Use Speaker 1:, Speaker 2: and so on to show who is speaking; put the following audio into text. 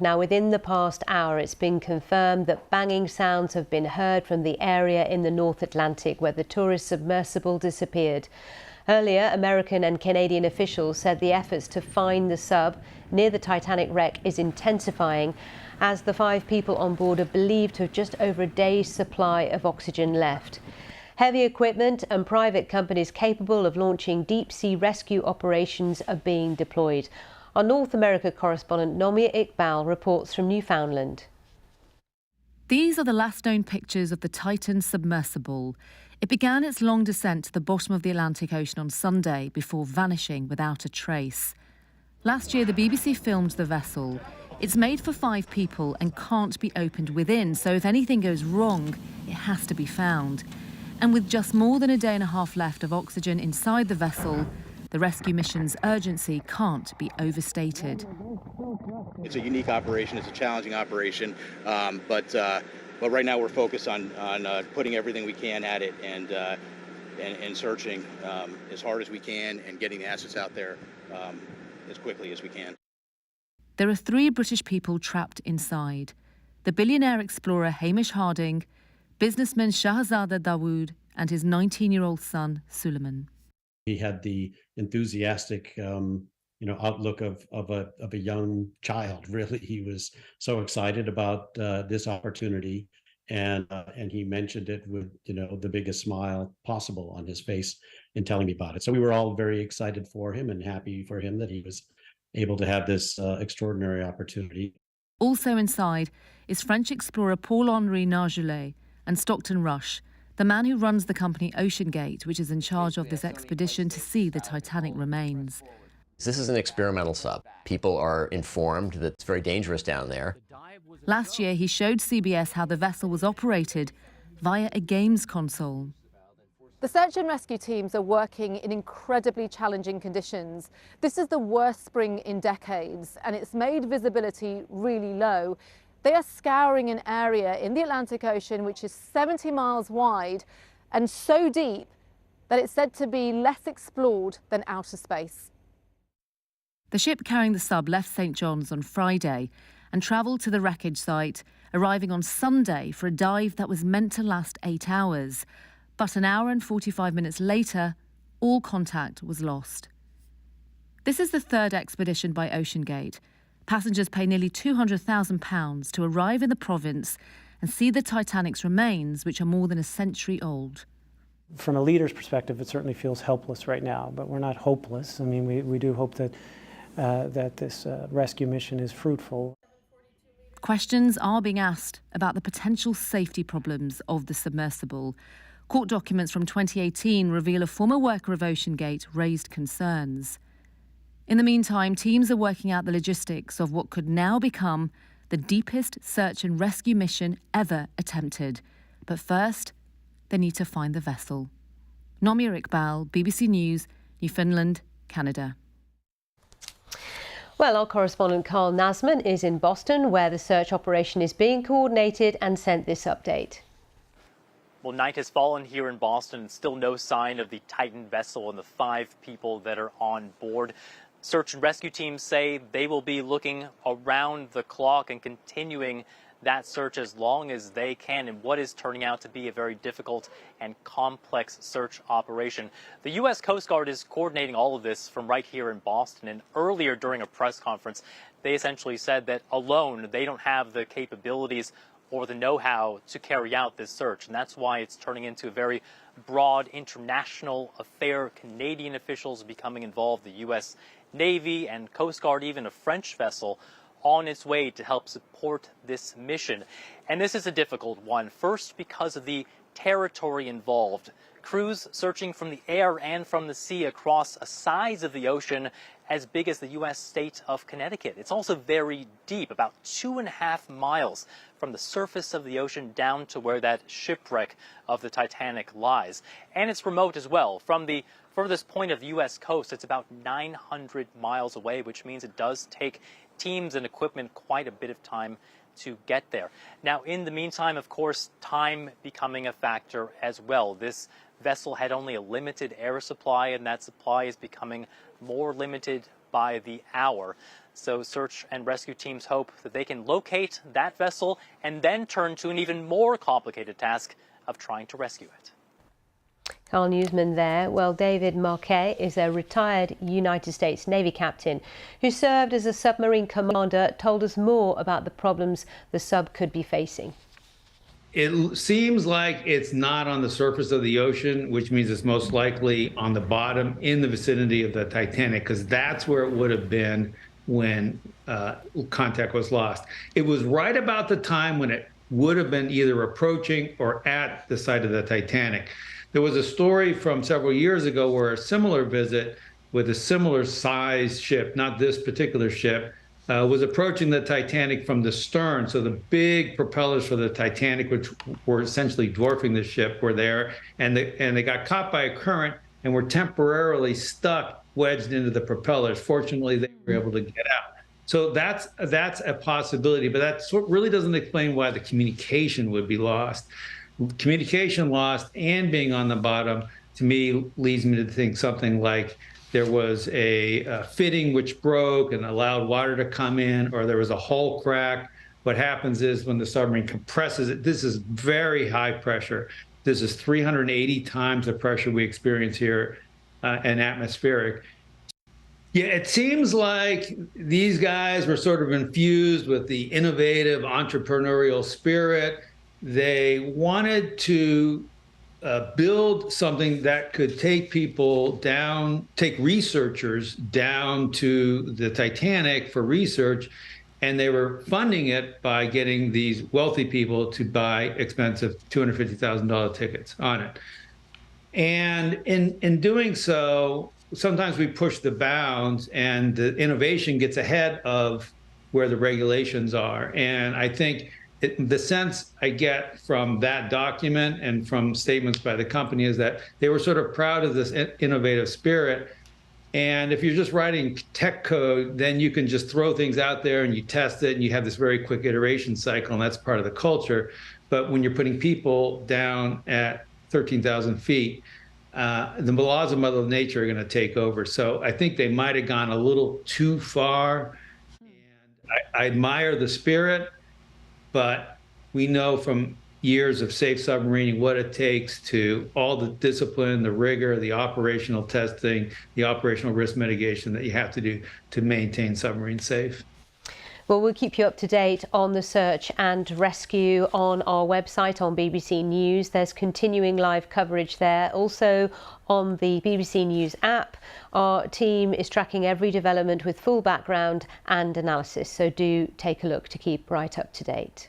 Speaker 1: Now, within the past hour, it's been confirmed that banging sounds have been heard from the area in the North Atlantic where the tourist submersible disappeared. Earlier, American and Canadian officials said the efforts to find the sub near the Titanic wreck is intensifying, as the 5 people on board are believed to have just over a day's supply of oxygen left. Heavy equipment and private companies capable of launching deep-sea rescue operations are being deployed. Our North America correspondent Nomia Iqbal reports from Newfoundland.
Speaker 2: These are the last known pictures of the Titan submersible. It began its long descent to the bottom of the Atlantic Ocean on Sunday before vanishing without a trace. Last year, the BBC filmed the vessel. It's made for 5 people and can't be opened within, so if anything goes wrong, it has to be found. And with just more than a day and a half left of oxygen inside the vessel, the rescue mission's urgency can't be overstated.
Speaker 3: It's a unique operation, it's a challenging operation, but right now we're focused on putting everything we can at it and searching as hard as we can and getting the assets out there as quickly as we can.
Speaker 2: There are 3 British people trapped inside: the billionaire explorer Hamish Harding, businessman Shahzada Dawood, and his 19-year-old son Suleiman.
Speaker 4: He had the enthusiastic, outlook of a young child. Really, he was so excited about this opportunity, and he mentioned it with the biggest smile possible on his face in telling me about it. So we were all very excited for him and happy for him that he was able to have this extraordinary opportunity.
Speaker 2: Also inside is French explorer Paul-Henri Nargeolet and Stockton Rush, the man who runs the company OceanGate, which is in charge of this expedition to see the Titanic remains.
Speaker 5: This is an experimental sub. People are informed that it's very dangerous down there.
Speaker 2: Last year, he showed CBS how the vessel was operated via a games console.
Speaker 6: The search and rescue teams are working in incredibly challenging conditions. This is the worst spring in decades, and it's made visibility really low. They are scouring an area in the Atlantic Ocean which is 70 miles wide and so deep that it's said to be less explored than outer space.
Speaker 2: The ship carrying the sub left St. John's on Friday and travelled to the wreckage site, arriving on Sunday for a dive that was meant to last 8 hours. But an hour and 45 minutes later, all contact was lost. This is the 3rd expedition by OceanGate. Passengers pay nearly £200,000 to arrive in the province and see the Titanic's remains, which are more than a century old.
Speaker 7: From a leader's perspective, it certainly feels helpless right now, but we're not hopeless. I mean, we do hope that this rescue mission is fruitful.
Speaker 2: Questions are being asked about the potential safety problems of the submersible. Court documents from 2018 reveal a former worker of OceanGate raised concerns. In the meantime, teams are working out the logistics of what could now become the deepest search and rescue mission ever attempted. But first, they need to find the vessel. Nomia Iqbal, BBC News, Newfoundland, Canada.
Speaker 1: Well, our correspondent Carl Nasman is in Boston, where the search operation is being coordinated, and sent this update.
Speaker 8: Well, night has fallen here in Boston. Still no sign of the Titan vessel and the 5 people that are on board. Search and rescue teams say they will be looking around the clock and continuing that search as long as they can in what is turning out to be a very difficult and complex search operation. The U.S. Coast Guard is coordinating all of this from right here in Boston, and earlier during a press conference, they essentially said that alone they don't have the capabilities or the know-how to carry out this search, and that's why it's turning into a very broad international affair. Canadian officials becoming involved, the U.S. Navy and Coast Guard, even a French vessel on its way to help support this mission. And this is a difficult one, first because of the territory involved. Crews searching from the air and from the sea across a size of the ocean as big as the U.S. state of Connecticut. It's also very deep, about 2.5 miles from the surface of the ocean down to where that shipwreck of the Titanic lies. And it's remote as well. From the furthest point of the U.S. coast, it's about 900 miles away, which means it does take teams and equipment quite a bit of time to get there. Now, in the meantime, of course, time becoming a factor as well. This vessel had only a limited air supply, and that supply is becoming more limited by the hour. So search and rescue teams hope that they can locate that vessel and then turn to an even more complicated task of trying to rescue it.
Speaker 1: Carl Newsman there. Well, David Marquet is a retired United States Navy captain who served as a submarine commander, told us more about the problems the sub could be facing.
Speaker 9: It seems like it's not on the surface of the ocean, which means it's most likely on the bottom in the vicinity of the Titanic, because that's where it would have been when contact was lost. It was right about the time when it would have been either approaching or at the site of the Titanic. There was a story from several years ago where a similar visit with a similar size ship, not this particular ship, was approaching the Titanic from the stern. So the big propellers for the Titanic, which were essentially dwarfing the ship, were there, and they got caught by a current and were temporarily stuck, wedged into the propellers. Fortunately, they were able to get out. So that's a possibility, but that really doesn't explain why the communication would be lost. Communication lost and being on the bottom, to me, leads me to think something like there was a fitting which broke and allowed water to come in, or there was a hull crack. What happens is when the submarine compresses it, this is very high pressure. This is 380 times the pressure we experience here in atmospheric. Yeah, it seems like these guys were sort of infused with the innovative entrepreneurial spirit. They wanted to build something that could take people down, take researchers down to the Titanic for research, and they were funding it by getting these wealthy people to buy expensive $250,000 tickets on it. And in doing so, sometimes we push the bounds and the innovation gets ahead of where the regulations are. And I think the sense I get from that document and from statements by the company is that they were sort of proud of this innovative spirit. And if you're just writing tech code, then you can just throw things out there and you test it and you have this very quick iteration cycle, and that's part of the culture. But when you're putting people down at 13,000 feet, the laws of Mother Nature are going to take over. So I think they might have gone a little too far. And I admire the spirit, but we know from years of safe submarining what it takes to all the discipline, the rigor, the operational testing, the operational risk mitigation that you have to do to maintain submarines safe.
Speaker 1: Well, we'll keep you up to date on the search and rescue on our website on BBC News. There's continuing live coverage there. Also on the BBC News app, our team is tracking every development with full background and analysis. So do take a look to keep right up to date.